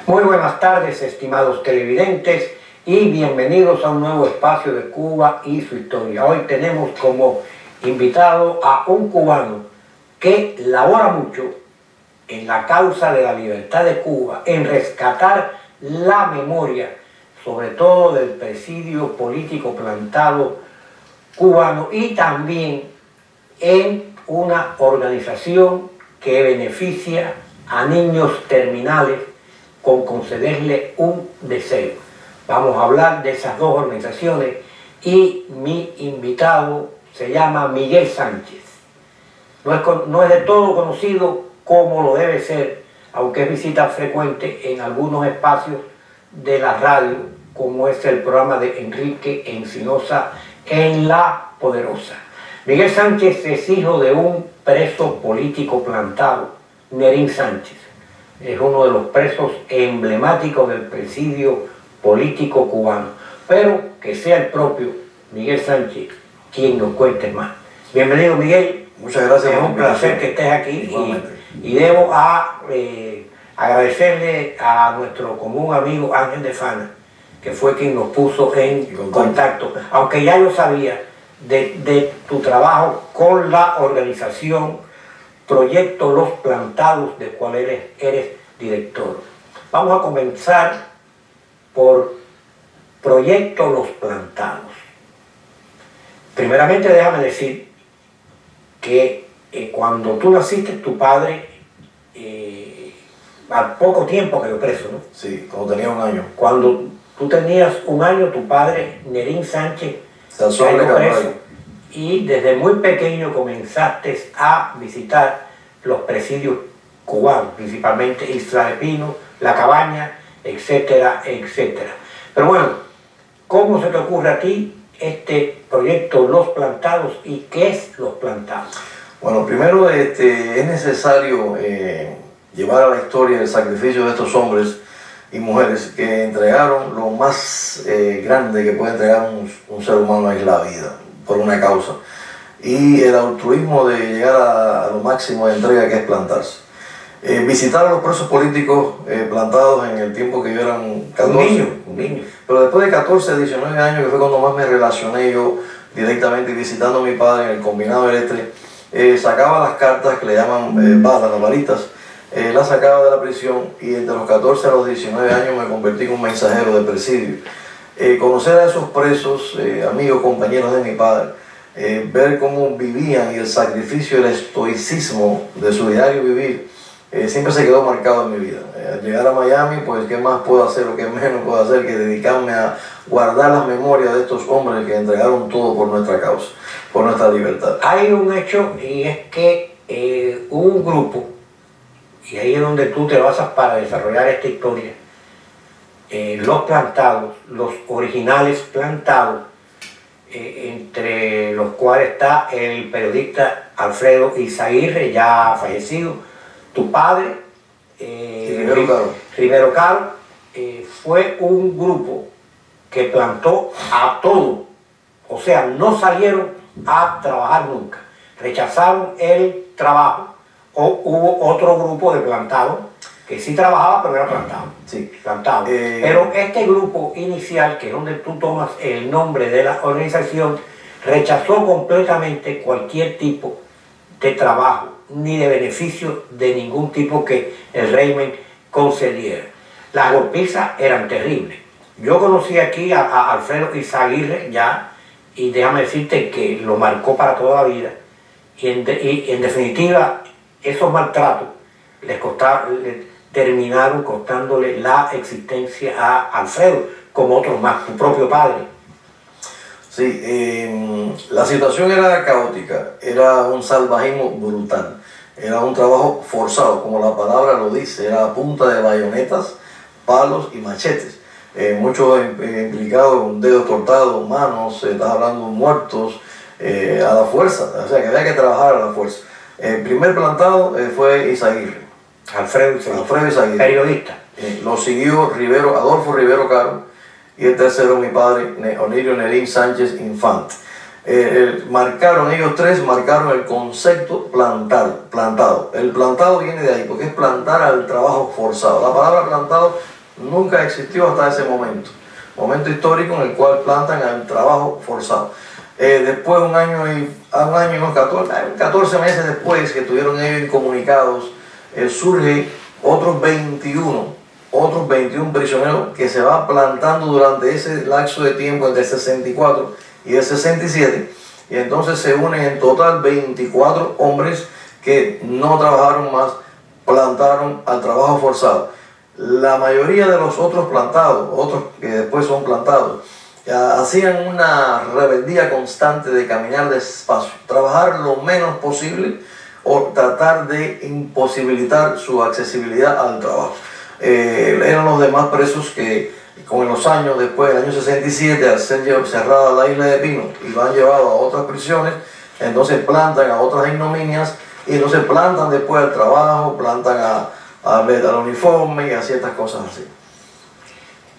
Muy buenas tardes, estimados televidentes, y bienvenidos a un nuevo espacio de Cuba y su historia. Hoy tenemos como invitado a un cubano que labora mucho en la causa de la libertad de Cuba, en rescatar la memoria, sobre todo del presidio político plantado cubano, y también en una organización que beneficia a niños terminales con concederle un deseo. Vamos a hablar de esas dos organizaciones y mi invitado se llama Miguel Sánchez. No es de todo conocido como lo debe ser, aunque es visita frecuente en algunos espacios de la radio, como es el programa de Enrique Encinosa en La Poderosa. Miguel Sánchez es hijo de un preso político plantado, Nerín Sánchez. Es uno de los presos emblemáticos del presidio político cubano, pero que sea el propio Miguel Sánchez quien nos cuente más. Bienvenido, Miguel. Muchas gracias. Es un placer que estés aquí y debo agradecerle a nuestro común amigo Ángel de Fana, que fue quien nos puso en contacto, aunque ya yo sabía de tu trabajo con la organización Proyecto Los Plantados, de cual eres director. Vamos a comenzar por Proyecto Los Plantados. Primeramente déjame decir que cuando tú naciste, tu padre, al poco tiempo quedó preso, ¿no? Sí, cuando tenía un año. Cuando tú tenías un año, tu padre, Nerín Sánchez, cayó preso, y desde muy pequeño comenzaste a visitar los presidios cubanos, principalmente Isla de Pino, La Cabaña, etcétera, etcétera. Pero bueno, ¿cómo se te ocurre a ti este proyecto Los Plantados y qué es Los Plantados? Bueno, primero es necesario llevar a la historia el sacrificio de estos hombres y mujeres que entregaron lo más grande que puede entregar un ser humano, es la vida, por una causa. Y el altruismo de llegar a lo máximo de entrega, que es plantarse. Visitar a los presos políticos plantados en el tiempo que yo era un 14, un niño. Pero después de 14, 19 años, que fue cuando más me relacioné yo directamente visitando a mi padre en el combinado Erestre, sacaba las cartas que le llaman balas, las balitas, las sacaba de la prisión, y entre los 14 a los 19 años me convertí en un mensajero de presidio. Conocer a esos presos, amigos, compañeros de mi padre, ver cómo vivían y el sacrificio, el estoicismo de su diario vivir, siempre se quedó marcado en mi vida. Al llegar a Miami, pues qué más puedo hacer o qué menos puedo hacer que dedicarme a guardar las memorias de estos hombres que entregaron todo por nuestra causa, por nuestra libertad. Hay un hecho, y es que hubo un grupo, y ahí es donde tú te basas para desarrollar esta historia, Los Plantados, los originales Plantados, entre los cuales está el periodista Alfredo Izaguirre, ya fallecido, tu padre, Rivero Caro, fue un grupo que plantó a todos, o sea, no salieron a trabajar nunca, rechazaron el trabajo, o hubo otro grupo de plantados que sí trabajaba, pero era plantado. Sí. Plantado. Pero este grupo inicial, que es donde tú tomas el nombre de la organización, rechazó completamente cualquier tipo de trabajo, ni de beneficio de ningún tipo que el régimen concediera. Las golpizas eran terribles. Yo conocí aquí a Alfredo Izaguirre ya, y déjame decirte que lo marcó para toda la vida. Y en definitiva, esos maltratos terminaron costándole la existencia a Alfredo, como otros más, tu propio padre. Sí, la situación era caótica, era un salvajismo brutal, era un trabajo forzado, como la palabra lo dice, era a punta de bayonetas, palos y machetes. Muchos implicados con dedos cortados, manos, estás hablando de muertos, a la fuerza, o sea que había que trabajar a la fuerza. El primer plantado fue Izaguirre. Alfredo Izaguirre. Periodista. Lo siguió Adolfo Rivero Caro, y el tercero mi padre, Onirio Nerín Sánchez Infante. marcaron ellos tres, marcaron el concepto plantado. El plantado viene de ahí, porque es plantar al trabajo forzado. La palabra plantado nunca existió hasta ese momento histórico en el cual plantan al trabajo forzado. Después, un año y unos 14 meses después que estuvieron ellos incomunicados, surge otros 21 prisioneros que se van plantando durante ese lapso de tiempo entre el 64 y el 67, y entonces se unen en total 24 hombres que no trabajaron más, plantaron al trabajo forzado. La mayoría de los otros plantados, otros que después son plantados, hacían una rebeldía constante de caminar despacio, trabajar lo menos posible o tratar de imposibilitar su accesibilidad al trabajo. Eran los demás presos que con los años, después del año 67, al ser cerrada la isla de Pino y lo han llevado a otras prisiones, entonces plantan a otras ignominias y entonces plantan después al trabajo, plantan al uniforme y a ciertas cosas así.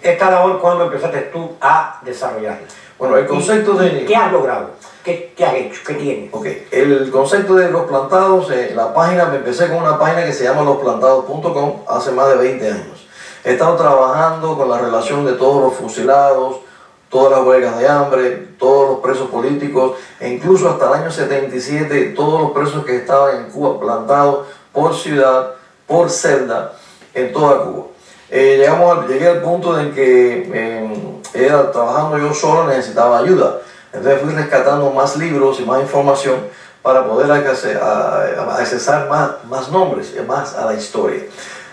Esta labor, ¿cuándo empezaste tú a desarrollarla? Bueno, el concepto de... ¿Qué has logrado? ¿Qué has hecho? ¿Qué tienes? Ok, el concepto de los plantados, la página, me empecé con una página que se llama losplantados.com hace más de 20 años. He estado trabajando con la relación de todos los fusilados, todas las huelgas de hambre, todos los presos políticos, e incluso hasta el año 77, todos los presos que estaban en Cuba plantados por ciudad, por celda, en toda Cuba. Llegué al punto en que trabajando yo solo necesitaba ayuda. Entonces fui rescatando más libros y más información para poder accesar más nombres y más a la historia.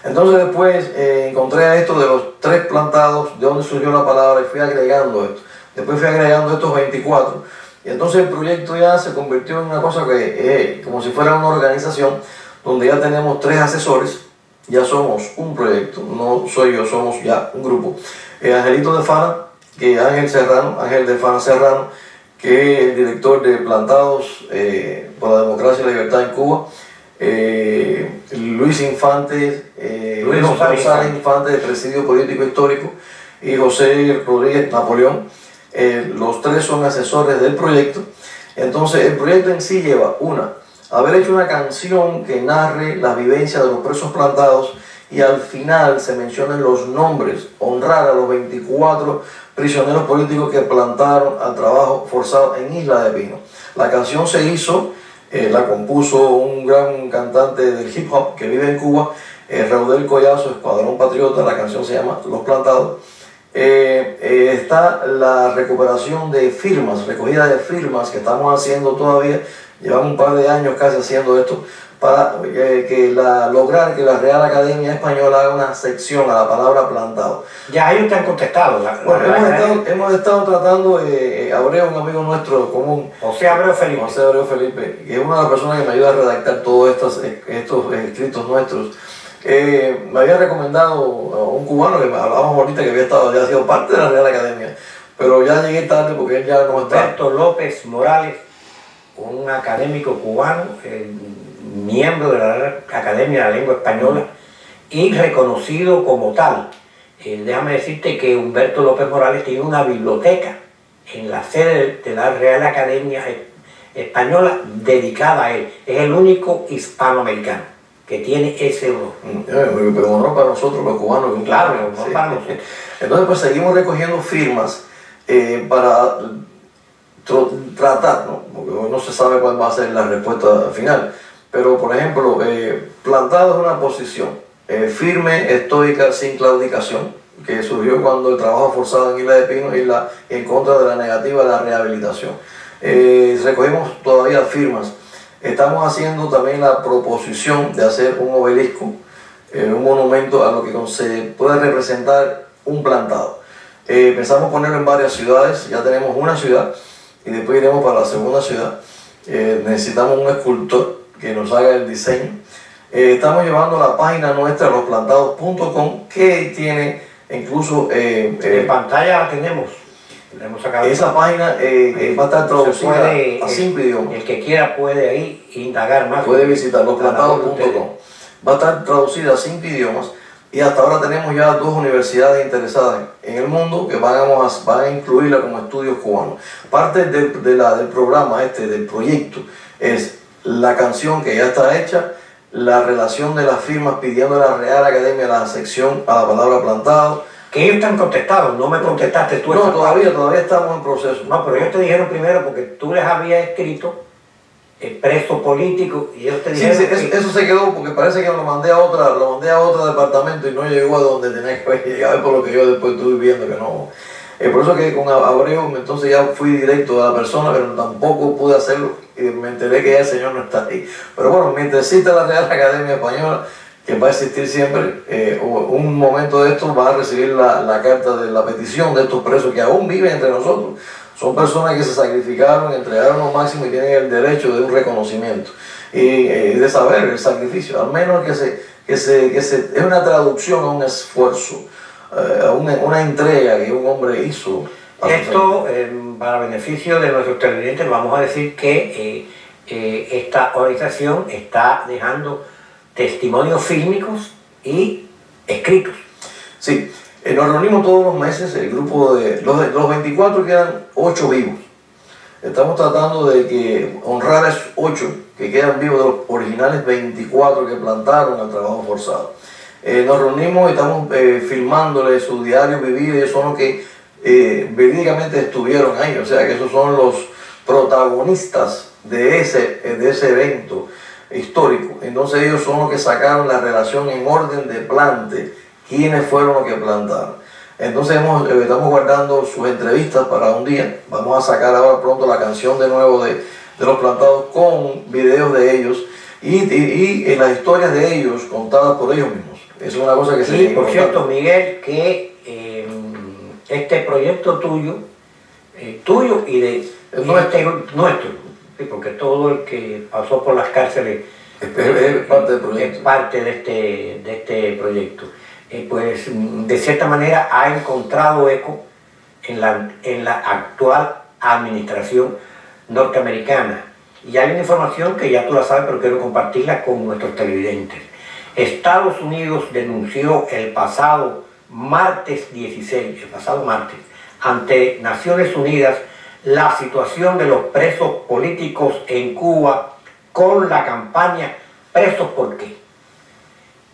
Entonces después encontré esto de los tres plantados, de donde surgió la palabra, y fui agregando esto. Después fui agregando estos 24. Y entonces el proyecto ya se convirtió en una cosa que como si fuera una organización, donde ya tenemos 3 asesores. Ya somos un proyecto, no soy yo, somos ya un grupo. Angelito de Fana, Ángel de Fana Serrano, que es el director de Plantados por la Democracia y la Libertad en Cuba. Luis Infante, Luis González Infante, de Presidio Político Histórico, y José Rodríguez Napoleón. Los 3 son asesores del proyecto. Entonces el proyecto en sí lleva haber hecho una canción que narre la vivencia de los presos plantados, y al final se mencionan los nombres, honrar a los 24 prisioneros políticos que plantaron al trabajo forzado en Isla de Pino. La canción se hizo, la compuso un gran cantante del hip hop que vive en Cuba, Raudel Collazo, Escuadrón Patriota. La canción se llama Los Plantados. Está la recuperación de firmas, recogida de firmas que estamos haciendo todavía. Llevamos un par de años casi haciendo esto para lograr que la Real Academia Española haga una sección a la palabra plantado. Ya ellos te han contestado. Hemos estado tratando, Abreu, un amigo nuestro común, José Abreu Felipe, que es una de las personas que me ayuda a redactar todos estos escritos nuestros. Me había recomendado a un cubano que hablábamos ahorita, que había sido parte de la Real Academia, pero ya llegué tarde porque él ya no está. Humberto López Morales, un académico cubano, miembro de la Academia de la Lengua Española y reconocido como tal. Déjame decirte que Humberto López Morales tiene una biblioteca en la sede de la Real Academia Española dedicada a él. Es el único hispanoamericano que tiene ese honor. Pero honor para nosotros los cubanos. Claro, honor para nosotros. Entonces pues seguimos recogiendo firmas para tratar, ¿no? Porque no se sabe cuál va a ser la respuesta final, pero por ejemplo, plantado es una posición firme, estoica, sin claudicación, que surgió cuando el trabajo forzado en Isla de Pino y en contra de la negativa de la rehabilitación. Recogimos todavía firmas. Estamos haciendo también la proposición de hacer un obelisco, un monumento a lo que se puede representar un plantado. Pensamos ponerlo en varias ciudades. Ya tenemos una ciudad y después iremos para la segunda ciudad. Necesitamos un escultor que nos haga el diseño. Estamos llevando la página nuestra, losplantados.com, que tiene incluso... en pantalla la tenemos. Esa página va a estar traducida a 5 idiomas. El que quiera puede ahí indagar más. Puede visitar losplantados.com. Va a estar traducida a 5 idiomas y hasta ahora tenemos ya 2 universidades interesadas en el mundo que van a incluirla como estudios cubanos. Parte del programa del proyecto, es la canción que ya está hecha, la relación de las firmas pidiendo a la Real Academia la sección a la palabra plantado. Que ellos te han contestado, no me contestaste tú. No, todavía estamos en proceso. No, pero ellos te dijeron primero porque tú les habías escrito preso político y ellos te dijeron eso se quedó porque parece que lo mandé a otro departamento y no llegó a donde tenía que llegar, por lo que yo después estuve viendo que no. Por eso que con Abreu entonces ya fui directo a la persona, pero tampoco pude hacerlo y me enteré que ya el señor no está ahí. Pero bueno, mientras exista la Real Academia Española, que va a existir siempre, un momento de esto va a recibir la carta de la petición de estos presos que aún viven entre nosotros. Son personas que se sacrificaron, entregaron lo máximo y tienen el derecho de un reconocimiento y de saber el sacrificio, al menos es una traducción a un esfuerzo, a una entrega que un hombre hizo. Esto, para beneficio de nuestros televidentes, vamos a decir que esta organización está dejando testimonios fílmicos y escritos. Sí. Nos reunimos todos los meses, el grupo de los 24 quedan 8 vivos. Estamos tratando de honrar a esos 8 que quedan vivos de los originales 24 que plantaron al trabajo forzado. Nos reunimos y estamos filmándoles su diario vivir, ellos son los que verídicamente estuvieron ahí, o sea que esos son los protagonistas de ese evento histórico. Entonces ellos son los que sacaron la relación en orden de plante, quiénes fueron los que plantaron. Entonces estamos guardando sus entrevistas para un día. Vamos a sacar ahora pronto la canción de nuevo de los plantados con videos de ellos y las historias de ellos contadas por ellos mismos. Eso es una cosa que se tiene que contar. Por cierto, Miguel, que este proyecto tuyo y de nuestro, sí, porque todo el que pasó por las cárceles es parte de este proyecto. Pues de cierta manera ha encontrado eco en la actual administración norteamericana. Y hay una información que ya tú la sabes, pero quiero compartirla con nuestros televidentes. Estados Unidos denunció el pasado martes 16, ante Naciones Unidas la situación de los presos políticos en Cuba con la campaña ¿Presos por qué?,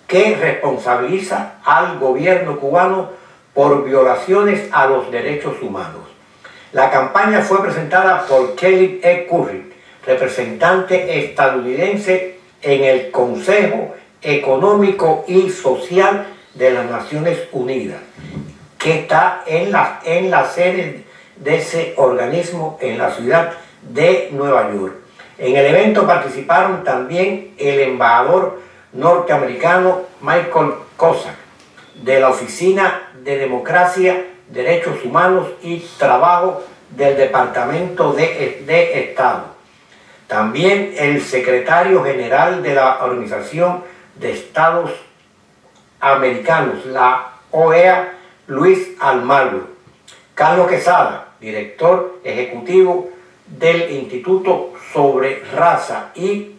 que responsabiliza al gobierno cubano por violaciones a los derechos humanos. La campaña fue presentada por Kelly E. Curry, representante estadounidense en el Consejo Económico y Social de las Naciones Unidas, que está en la sede de ese organismo en la ciudad de Nueva York. En el evento participaron también el embajador norteamericano Michael Cossack, de la Oficina de Democracia, Derechos Humanos y Trabajo del Departamento de Estado. También el secretario general de la Organización de Estados Americanos, la OEA, Luis Almagro. Carlos Quesada, director ejecutivo del Instituto sobre Raza y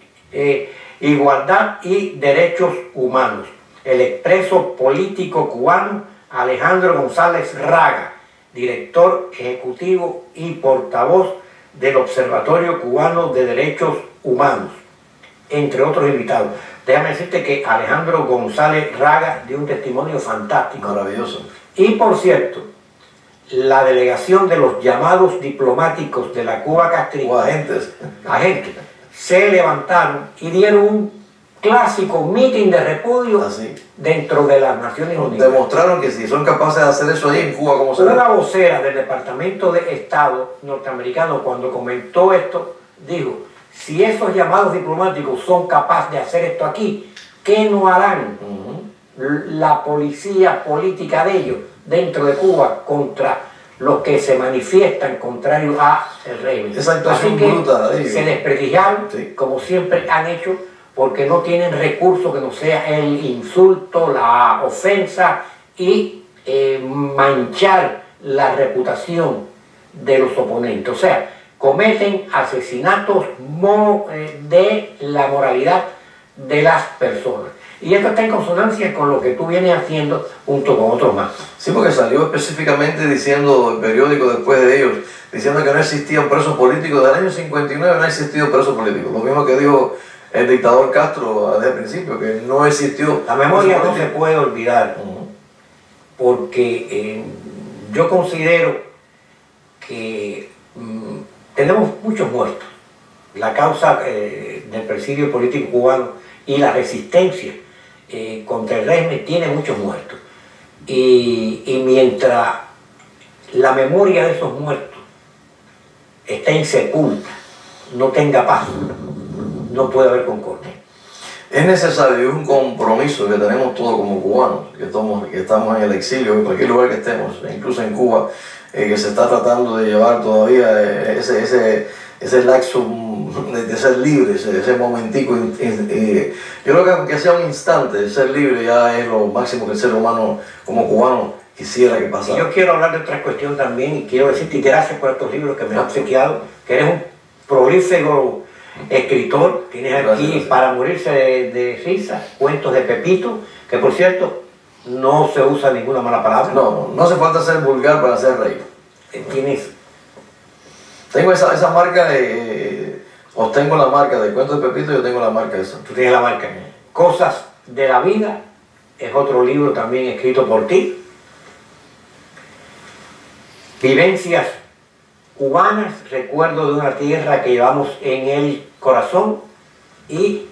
Igualdad y Derechos Humanos. El expreso político cubano Alejandro González Raga, director ejecutivo y portavoz del Observatorio Cubano de Derechos Humanos, entre otros invitados. Déjame decirte que Alejandro González Raga dio un testimonio fantástico. Maravilloso. Y por cierto, la delegación de los llamados diplomáticos de la Cuba castrista, o agentes, se levantaron y dieron un clásico mitin de repudio dentro de las Naciones Unidas. Demostraron que si son capaces de hacer eso ahí en Cuba, ¿cómo será? Una vocera del Departamento de Estado norteamericano, cuando comentó esto, dijo: si esos llamados diplomáticos son capaces de hacer esto aquí, ¿qué no harán la policía política de ellos dentro de Cuba contra los que se manifiestan contrarios al régimen? Así que se desprestigiaron, como siempre han hecho, porque no tienen recurso que no sea el insulto, la ofensa y manchar la reputación de los oponentes. O sea, cometen asesinatos de la moralidad de las personas. Y esto está en consonancia con lo que tú vienes haciendo junto con otros más. Sí, porque salió específicamente diciendo, el periódico después de ellos, diciendo que no existían presos políticos. Del año 59 no ha existido presos políticos. Lo mismo que dijo el dictador Castro desde el principio, que no existió. La memoria no se puede olvidar, porque yo considero que tenemos muchos muertos. La causa del presidio político cubano y la resistencia contra el régimen tiene muchos muertos. Y mientras la memoria de esos muertos está insepulta, no tenga paz, no puede haber concordia. Es necesario, es un compromiso que tenemos todos como cubanos, que estamos en el exilio, en cualquier lugar que estemos, incluso en Cuba, que se está tratando de llevar todavía ese lapso de ser libre, ese momentico. Yo creo que aunque sea un instante, de ser libre ya es lo máximo que el ser humano como cubano quisiera que pasara. Yo quiero hablar de otra cuestión también y quiero decirte gracias por estos libros que me has obsequiado, que eres un prolífero escritor. Tienes aquí Gracias. Para morirse de risa, cuentos de Pepito, que por cierto no se usa ninguna mala palabra. No hace falta ser vulgar para hacer reír. Tienes... Tengo esa marca ostengo la marca de Cuentos de Pepito, yo tengo la marca esa. Tú tienes la marca. Cosas de la vida es otro libro también escrito por ti. Vivencias cubanas, recuerdo de una tierra que llevamos en el corazón. Y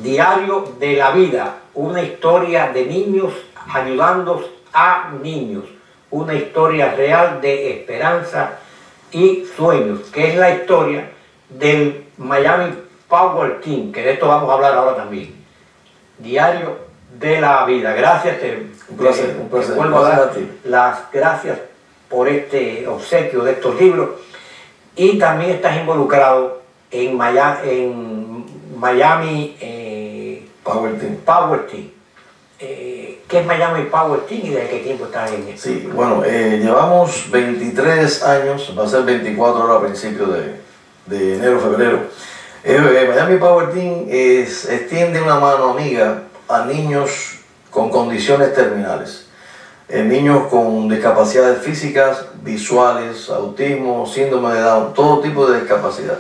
Diario de la vida, una historia de niños ayudando a niños, una historia real de esperanza y sueños, que es la historia del Miami Power Team, que de esto vamos a hablar ahora también. Diario de la vida. Gracias, Un placer. te vuelvo a dar las gracias por este obsequio de estos libros. Y también estás involucrado en Miami Power Team. Power Team. ¿Qué es Miami Power Team y desde qué tiempo estás en eso? Sí, bueno, llevamos 23 años, va a ser 24 ahora a principios de enero, febrero. Miami Power Team extiende una mano amiga a niños con condiciones terminales. Niños con discapacidades físicas, visuales, autismo, síndrome de Down, todo tipo de discapacidad.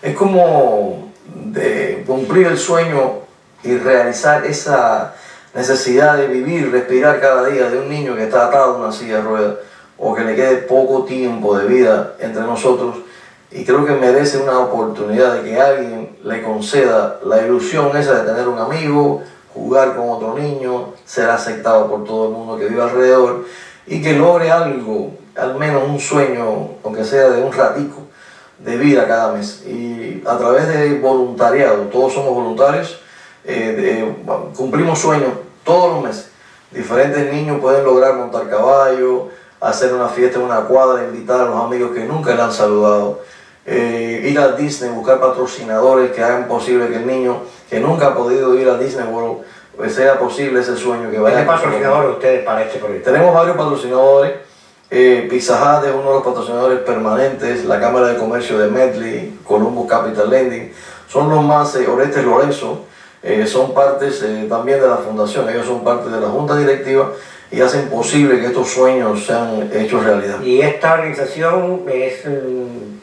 Es como de cumplir el sueño y realizar esa necesidad de vivir, respirar cada día de un niño que está atado a una silla de ruedas o que le quede poco tiempo de vida entre nosotros, y creo que merece una oportunidad de que alguien le conceda la ilusión esa de tener un amigo, jugar con otro niño, ser aceptado por todo el mundo que vive alrededor y que logre algo, al menos un sueño, aunque sea de un ratico de vida cada mes. Y a través de voluntariado, todos somos voluntarios, cumplimos sueños todos los meses. Diferentes niños pueden lograr montar caballo, hacer una fiesta en una cuadra, invitar a los amigos que nunca le han saludado, ir a Disney, buscar patrocinadores que hagan posible que el niño que nunca ha podido ir a Disney World, pues sea posible ese sueño que vaya. ¿Qué patrocinadores ustedes para este proyecto? Tenemos varios patrocinadores. Pizza Hut es uno de los patrocinadores permanentes, la Cámara de Comercio de Medley, Columbus Capital Lending, son los más, Orestes Lorenzo, son partes también de la fundación, ellos son parte de la junta directiva y hacen posible que estos sueños sean hechos realidad. Y esta organización es,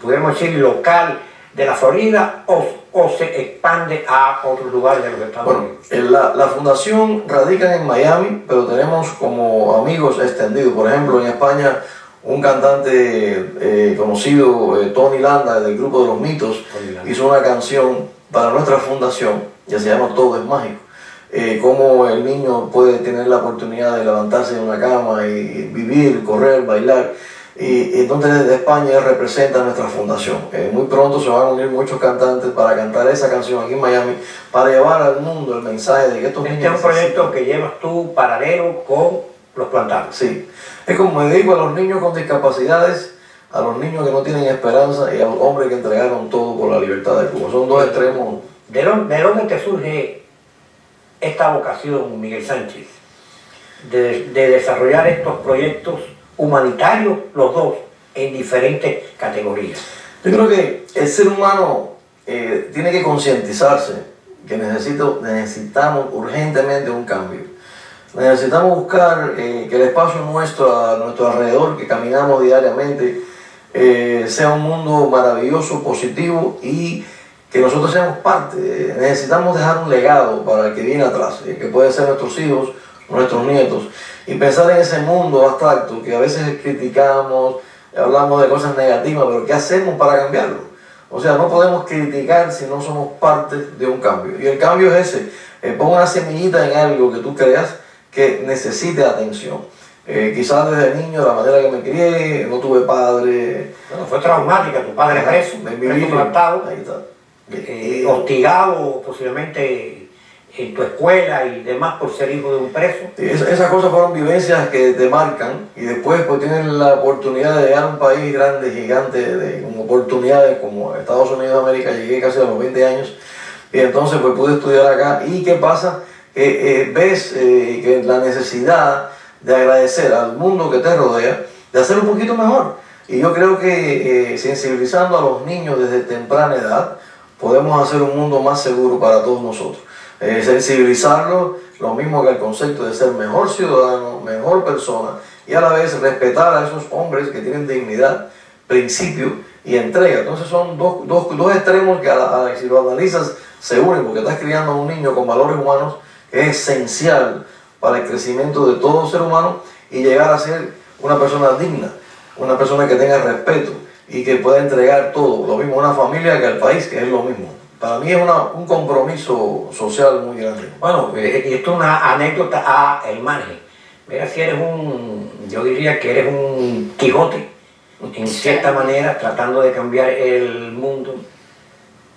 podemos decir, local de la Florida o se expande a otros lugares de los Estados Unidos. La fundación radica en Miami, pero tenemos como amigos extendidos. Por ejemplo, en España, un cantante conocido, Tony Landa, del grupo de Los Mitos, hizo una canción para nuestra fundación, que se llama Todo es Mágico. Cómo el niño puede tener la oportunidad de levantarse de una cama y vivir, correr, bailar. Y entonces desde España representa nuestra fundación. Muy pronto se van a unir muchos cantantes para cantar esa canción aquí en Miami, para llevar al mundo el mensaje de que estos niños... Este es un proyecto que llevas tú paralelo con los plantados. Sí, es como me digo a los niños con discapacidades, a los niños que no tienen esperanza y a los hombres que entregaron todo por la libertad de Cuba. Son dos extremos. ¿De dónde te surge esta vocación, Miguel Sánchez, de desarrollar estos proyectos humanitarios, los dos, en diferentes categorías? Yo creo que el ser humano tiene que concientizarse que necesitamos urgentemente un cambio. Necesitamos buscar que el espacio nuestro, a nuestro alrededor, que caminamos diariamente, sea un mundo maravilloso, positivo y que nosotros seamos parte. Necesitamos dejar un legado para el que viene atrás, que puede ser nuestros hijos, nuestros nietos, y pensar en ese mundo abstracto que a veces criticamos, hablamos de cosas negativas, pero ¿qué hacemos para cambiarlo? O sea, no podemos criticar si no somos parte de un cambio. Y el cambio es ese. Pon una semillita en algo que tú creas que necesite atención. Quizás desde niño, de la manera que me crié, no tuve padre. Bueno, fue traumática, tu padre preso plantado, ahí está. Hostigado posiblemente en tu escuela y demás por ser hijo de un preso. Esas cosas fueron vivencias que te marcan y después pues tienes la oportunidad de llegar a un país grande, gigante, con oportunidades como Estados Unidos de América. Llegué casi a los 20 años y entonces pues pude estudiar acá. ¿Y qué pasa? Ves que la necesidad de agradecer al mundo que te rodea, de hacer un poquito mejor. Y yo creo que sensibilizando a los niños desde temprana edad, podemos hacer un mundo más seguro para todos nosotros. Sensibilizarlos, lo mismo que el concepto de ser mejor ciudadano, mejor persona, y a la vez respetar a esos hombres que tienen dignidad, principio y entrega. Entonces son dos extremos que si lo analizas se unen, porque estás criando a un niño con valores humanos que es esencial para el crecimiento de todo ser humano y llegar a ser una persona digna, una persona que tenga respeto y que pueda entregar todo, lo mismo a una familia que al país, que es lo mismo. Para mí es un compromiso social muy grande. Bueno, y esto es una anécdota a el margen. Mira, si eres yo diría que eres un Quijote, en cierta manera, tratando de cambiar el mundo,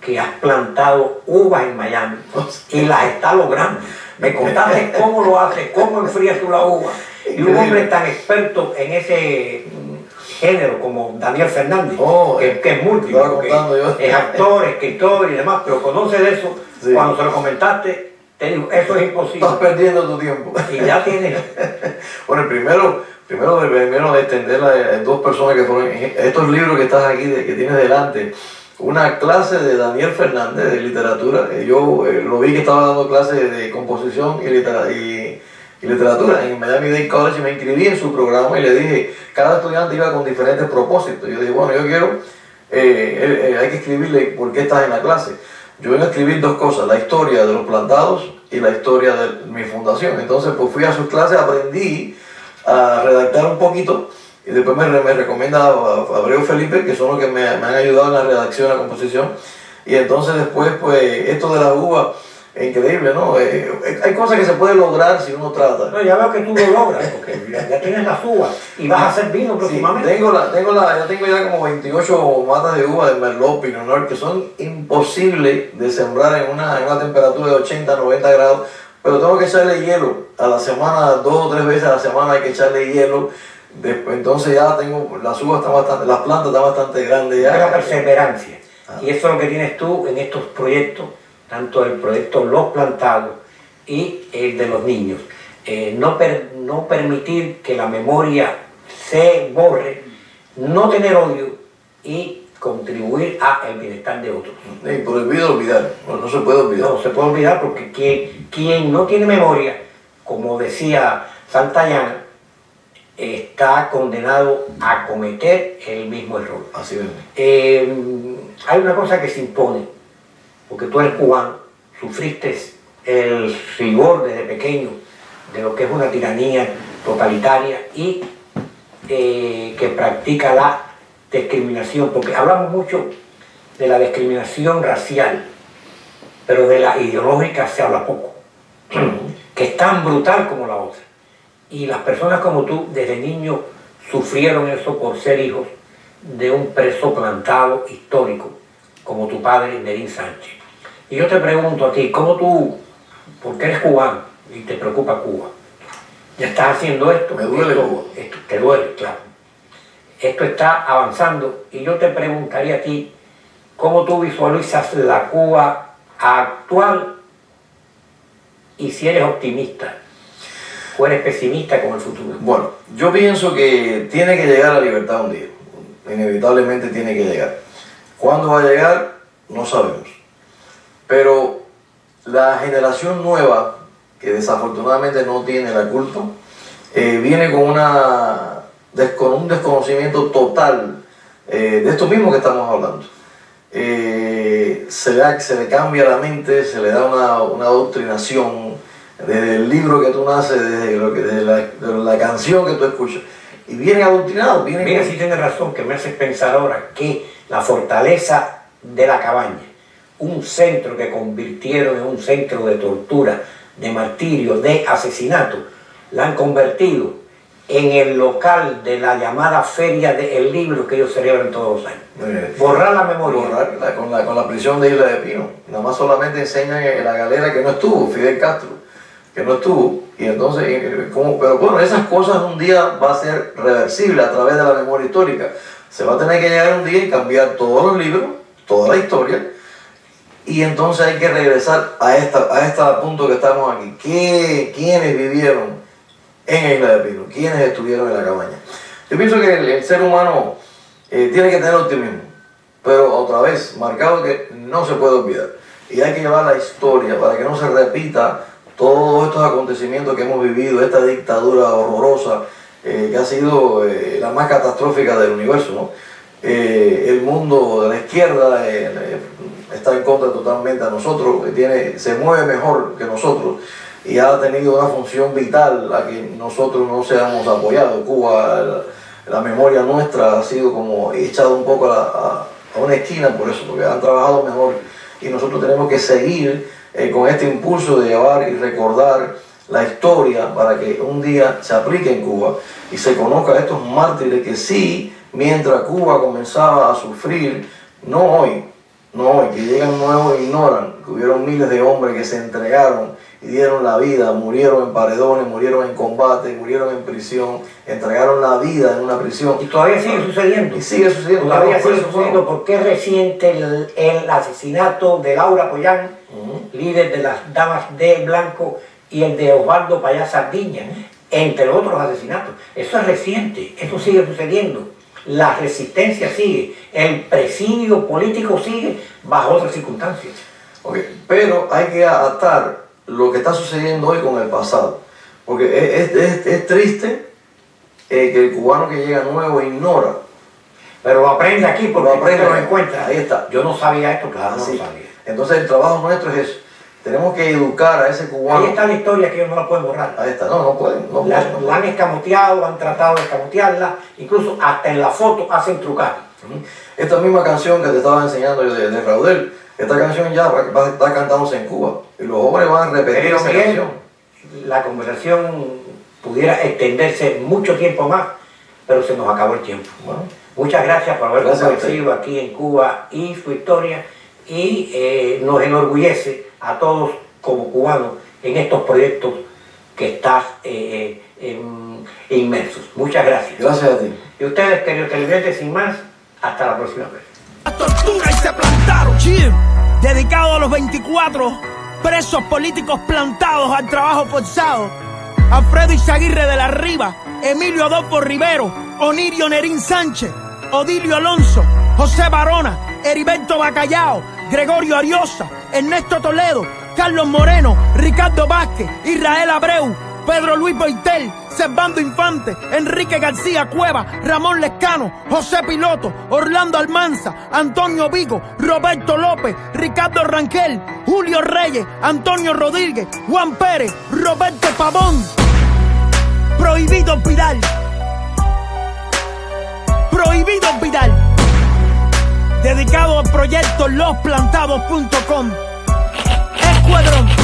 que has plantado uvas en Miami y las está logrando. Me contaste cómo lo haces, cómo enfrías tú la uva. Y un hombre tan experto en ese género como Daniel Fernández, que es múltiple, es actor, escritor y demás, pero conoce de eso. Sí. Cuando se lo comentaste, te digo, eso es imposible. Estás perdiendo tu tiempo. Y ya tienes. Bueno, primero de extender a dos personas que fueron, estos libros que estás aquí, que tienes delante, una clase de Daniel Fernández de literatura. Yo lo vi que estaba dando clases de composición y literatura en Miami-Dade College y me inscribí en su programa y le dije, cada estudiante iba con diferentes propósitos. Yo dije, bueno, yo quiero, hay que escribirle por qué estás en la clase. Yo vengo a escribir dos cosas, la historia de los plantados y la historia de mi fundación. Entonces pues fui a sus clases, aprendí a redactar un poquito y después me recomienda a Abreu Felipe, que son los que me han ayudado en la redacción, la composición. Y entonces después pues esto de la uva, es increíble, ¿no? Hay cosas que se pueden lograr si uno trata. No, ya veo que tú lo logras, porque ya tienes las uvas y vas a hacer vino próximamente. Sí, yo tengo ya como 28 matas de uva de Merlot, Pinot Noir, que son imposibles de sembrar en una temperatura de 80, 90 grados, pero tengo que echarle hielo a la semana, 2 o 3 veces a la semana hay que echarle hielo. Después, entonces ya tengo, las uvas están bastante, las plantas están bastante grandes ya. Es la perseverancia. Y eso es lo que tienes tú en estos proyectos, tanto el proyecto Los Plantados y el de los niños. No permitir que la memoria se borre, no tener odio y contribuir a el bienestar de otros. Y prohibido olvidar, no se puede olvidar. No se puede olvidar porque quien no tiene memoria, como decía Santayana, está condenado a cometer el mismo error. Así es. Hay una cosa que se impone, porque tú eres cubano, sufriste el rigor desde pequeño de lo que es una tiranía totalitaria y que practica la discriminación, porque hablamos mucho de la discriminación racial, pero de la ideológica se habla poco, que es tan brutal como la otra. Y las personas como tú, desde niño, sufrieron eso por ser hijos de un preso plantado histórico, como tu padre, Nerín Sánchez. Y yo te pregunto a ti, ¿cómo tú, porque eres cubano y te preocupa Cuba, ya estás haciendo esto? Me duele Cuba. Esto te duele, claro. Esto está avanzando y yo te preguntaría a ti, ¿cómo tú visualizas la Cuba actual y si eres optimista o eres pesimista con el futuro? Bueno, yo pienso que tiene que llegar la libertad un día, inevitablemente tiene que llegar. ¿Cuándo va a llegar? No sabemos. Pero la generación nueva, que desafortunadamente no tiene la culpa, viene con un desconocimiento total de esto mismo que estamos hablando. Se le cambia la mente, se le da una adoctrinación desde el libro que tú naces, desde la canción que tú escuchas, y vienen adoctrinados. Mira, si tienes razón, que me haces pensar ahora que la fortaleza de la cabaña, un centro que convirtieron en un centro de tortura, de martirio, de asesinato, la han convertido en el local de la llamada Feria del Libro que ellos celebran todos los años. Borrar la memoria. Borrar con la prisión de Isla de Pino. Nada más solamente enseñan en la galera que no estuvo, Fidel Castro, que no estuvo. Y entonces, pero bueno, esas cosas un día va a ser reversible a través de la memoria histórica. Se va a tener que llegar un día y cambiar todos los libros, toda la historia, y entonces hay que regresar a este punto que estamos aquí. ¿Quiénes vivieron en Isla de Pino? ¿Quiénes estuvieron en la cabaña? Yo pienso que el ser humano tiene que tener optimismo, pero otra vez, marcado que no se puede olvidar. Y hay que llevar la historia para que no se repita todos estos acontecimientos que hemos vivido, esta dictadura horrorosa que ha sido la más catastrófica del universo, ¿no? El mundo de la izquierda está en contra totalmente a nosotros, se mueve mejor que nosotros y ha tenido una función vital a que nosotros no seamos apoyados. Cuba, la memoria nuestra ha sido como echada un poco a una esquina por eso, porque han trabajado mejor y nosotros tenemos que seguir con este impulso de llevar y recordar la historia para que un día se aplique en Cuba y se conozca a estos mártires que sí, mientras Cuba comenzaba a sufrir, no hoy, que llegan nuevos e ignoran que hubieron miles de hombres que se entregaron y dieron la vida, murieron en paredones, murieron en combate, murieron en prisión, entregaron la vida en una prisión. Y todavía sigue sucediendo. Y sigue sucediendo. Todavía sigue sucediendo porque es reciente el asesinato de Laura Pollán, líder de las Damas de Blanco, y el de Osvaldo Payá Sardiña, entre otros asesinatos. Eso es reciente, eso sigue sucediendo. La resistencia sigue, el presidio político sigue bajo otras circunstancias. Okay. Pero hay que atar lo que está sucediendo hoy con el pasado, porque es triste que el cubano que llega nuevo ignora. Pero lo aprende aquí porque lo encuentra. Ahí está. Yo no sabía esto, claro, no lo sabía. Entonces el trabajo nuestro es eso. Tenemos que educar a ese cubano. Ahí está la historia que ellos no la pueden borrar. Ahí está, no pueden. La han escamoteado, han tratado de escamotearla, incluso hasta en la foto hacen trucar. Esta misma canción que te estaba enseñando yo de Raudel, esta canción ya va a estar cantándose en Cuba y los jóvenes van a repetir esa canción. La conversación pudiera extenderse mucho tiempo más, pero se nos acabó el tiempo. Bueno, muchas gracias por haber comparecido aquí en Cuba y su historia, y nos enorgullece a todos como cubanos en estos proyectos que estás inmersos. Muchas gracias. Gracias a ti. Y ustedes, queridos televidentes, sin más, hasta la próxima vez. La tortura y se plantaron. Dedicado a los 24 presos políticos plantados al trabajo forzado. Alfredo Izaguirre de la Riva, Emilio Adolfo Rivero, Onirio Nerín Sánchez, Odilio Alonso, José Barona, Heriberto Bacallao, Gregorio Ariosa, Ernesto Toledo, Carlos Moreno, Ricardo Vázquez, Israel Abreu, Pedro Luis Boitel, Servando Infante, Enrique García Cueva, Ramón Lescano, José Piloto, Orlando Almanza, Antonio Vigo, Roberto López, Ricardo Rangel, Julio Reyes, Antonio Rodríguez, Juan Pérez, Roberto Pavón. Prohibido olvidar. Prohibido olvidar. Dedicado al proyecto losplantados.com. Escuadrón.